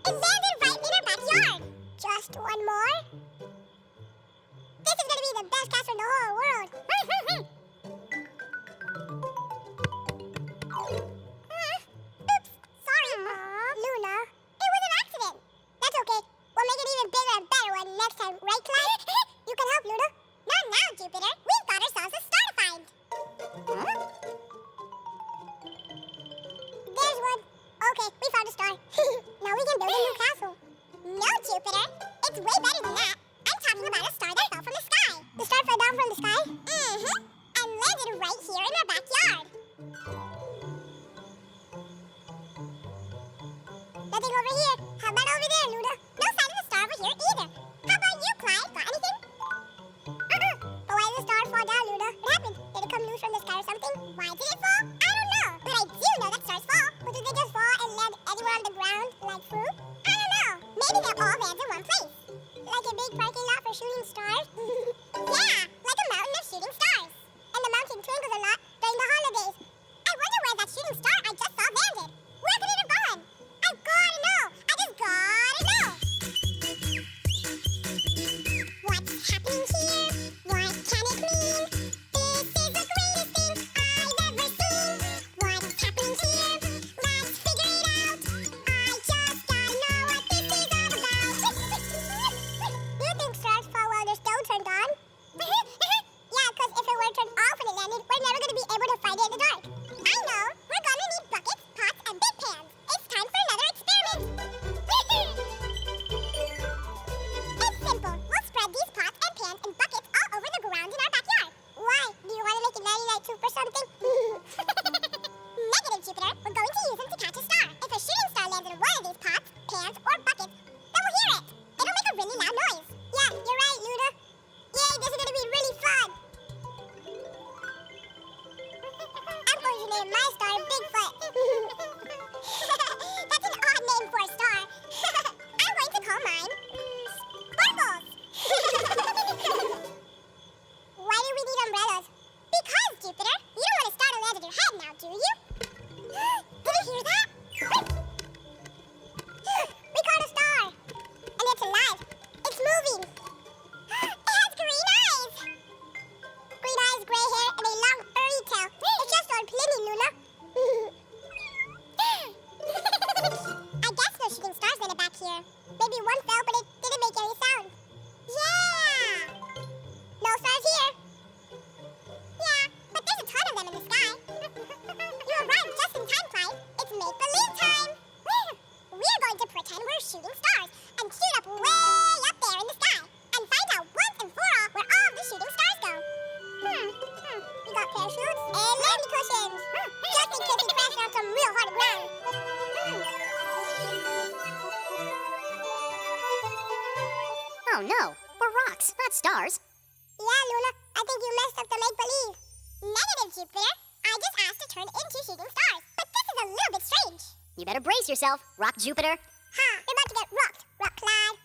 It landed right in our backyard. Just one more. This is gonna be the best castle in the whole world. Oops, sorry, Luna. It was an accident. That's okay. We'll make it even bigger and better one next time, right, Clyde? You can help, Luna. Not now, Jupiter. We've got ourselves a star to find. There's one. Okay, we found a star. Now we can build a new castle. No, Jupiter. It's way better than that. I'm talking about a star that fell from the sky. The star fell down from the sky? Mm-hmm. And landed right here in our backyard. Nothing over here. How about over there, Luna? No sign of the star over here either. How about you, Clyde? Got anything? But why did the star fall down, Luna? What happened? Did it come loose from the sky or something? Why did it fall? I don't know. But I do know that stars fall. But do they just fall and land anywhere on the ground, like fruit? I don't know. Maybe they're all land in one place. Like a big parking lot for shooting stars? Yeah, like a mountain of shooting stars. And the mountain twinkles a lot during the holidays. I wonder where that shooting star I just saw landed. Where could it have gone? I gotta know. I just gotta know. What's happening here? What can it mean? This is the greatest thing I've ever seen. What's happening here? Let's figure it out. I just gotta know what this is all about. You think stars fall while they're still turned on? Yeah, because if it were turned off when it landed, we're never gonna be able to find it in the dark. I know. We're gonna need buckets, pots, and big pans. It's time for another experiment. It's simple. We'll spread these pots and pans and buckets all over the ground in our backyard. Why? Do you want to make a nighty-night soup or something? Negative, Jupiter. We're going to use them to catch a star. If a shooting star lands in one of these pots, pans, or buckets, then we'll hear it. It'll make a really loud noise. Yeah, you're right, Luna. Yay, this is gonna be really fun. I'm going to name my star Bigfoot. That's an odd name for a star. I'm going to call mine Sparkles. Why do we need umbrellas? Because, Jupiter, you don't want a star to land on your head now, do you? Did you hear that? We caught a star. And it's alive. It's moving. It has green eyes. Green eyes, gray hair, and a long furry tail. It's just on Pliny, Luna. I guess no shooting stars landed back here. Maybe one fell, but it didn't make any sound. Yeah! No stars here. Yeah, but there's a ton of them in the sky. You arrived just in time, Clyde. It's make-believe time. We're going to pretend we're shooting stars and shoot up way up there in the sky and find out once and for all where all the shooting stars go. We got parachutes and landing cushions. Just in case we crash on some real hard ground. Oh no, we're rocks, not stars. Yeah, Luna, I think you messed up the make-believe. Negative, Jupiter. I just asked to turn into shooting stars, but this is a little bit strange. You better brace yourself, Rock Jupiter. You're about to get rocked, Rock Clyde.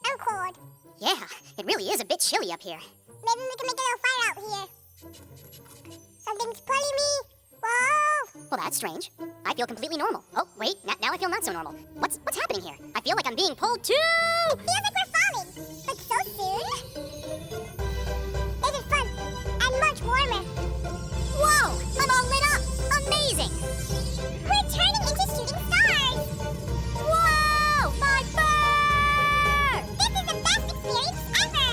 I'm cold. Yeah, it really is a bit chilly up here. Maybe we can make a little fire out here. Something's pulling me. Whoa! Well, that's strange. I feel completely normal. Oh, wait, now I feel not so normal. What's happening here? I feel like I'm being pulled too! Feels like we're falling, but so soon. This is fun and much warmer. Whoa! I'm all lit up! Amazing! We're turning into shooting stars. Whoa! My fur! This is the best experience ever.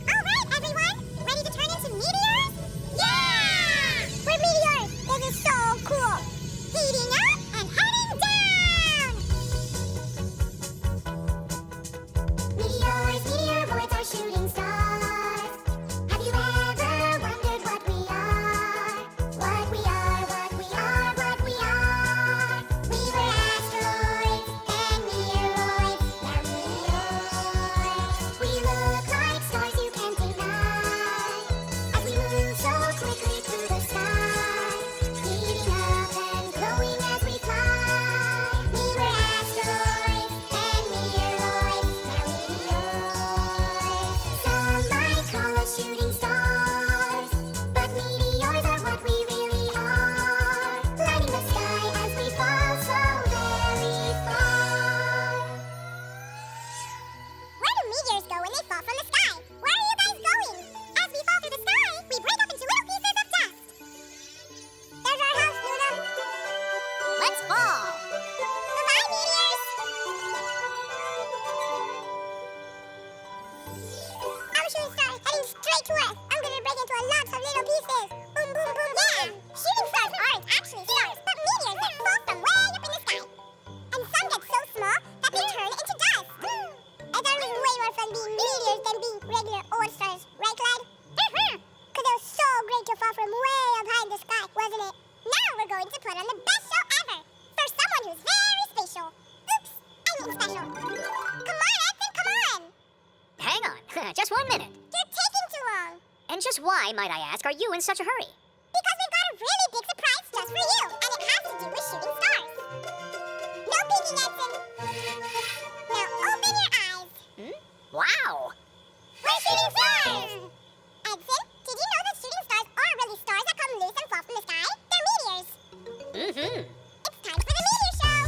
All right, everyone, ready to turn into meteors? Yeah! We're meteors. This is so cool. Heating up and heading down. let's fall. Bye-bye, meteors! Our shooting star is heading straight to Earth. I'm gonna break into a lot of little pieces. Boom, boom, boom, yeah! Shooting stars aren't actually stars, but meteors that fall from way up in the sky. And some get so small that they turn into dust. I thought it was way more fun being meteors than being regular old stars, right, Clyde? Because it was so great to fall from way up high in the sky, wasn't it? Now we're going to put on the best show ever for someone who's very special. Oops, I mean special. Come on, Edson, come on! Hang on, just 1 minute. You're taking too long. And just why, might I ask, are you in such a hurry? Because we've got a really big surprise just for you, and it has to do with shooting stars. No peeking, Edson. Now open your eyes. Wow! We're shooting stars! Edson, did you know that shooting stars aren't really stars that come loose and fall from the sky? They're meteors. It's time for the meteor show.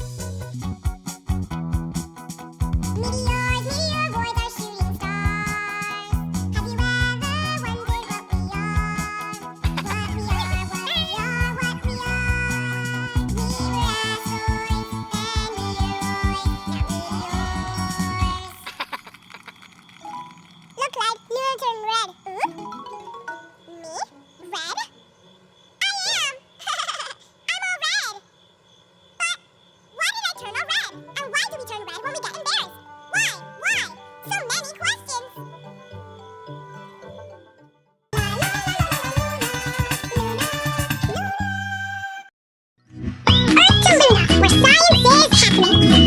Meteors, meteor boys are shooting stars. Have you ever wondered what we are? What we are, what we are, what we are. Meteor asteroids and meteoroids, not meteors. Look, Clyde, you're gonna turn red. Me? Red? I am! I'm all red! But why did I turn all red? And why do we turn red when we get embarrassed? Why? Why? So many questions! Earth to Luna, where science is happening!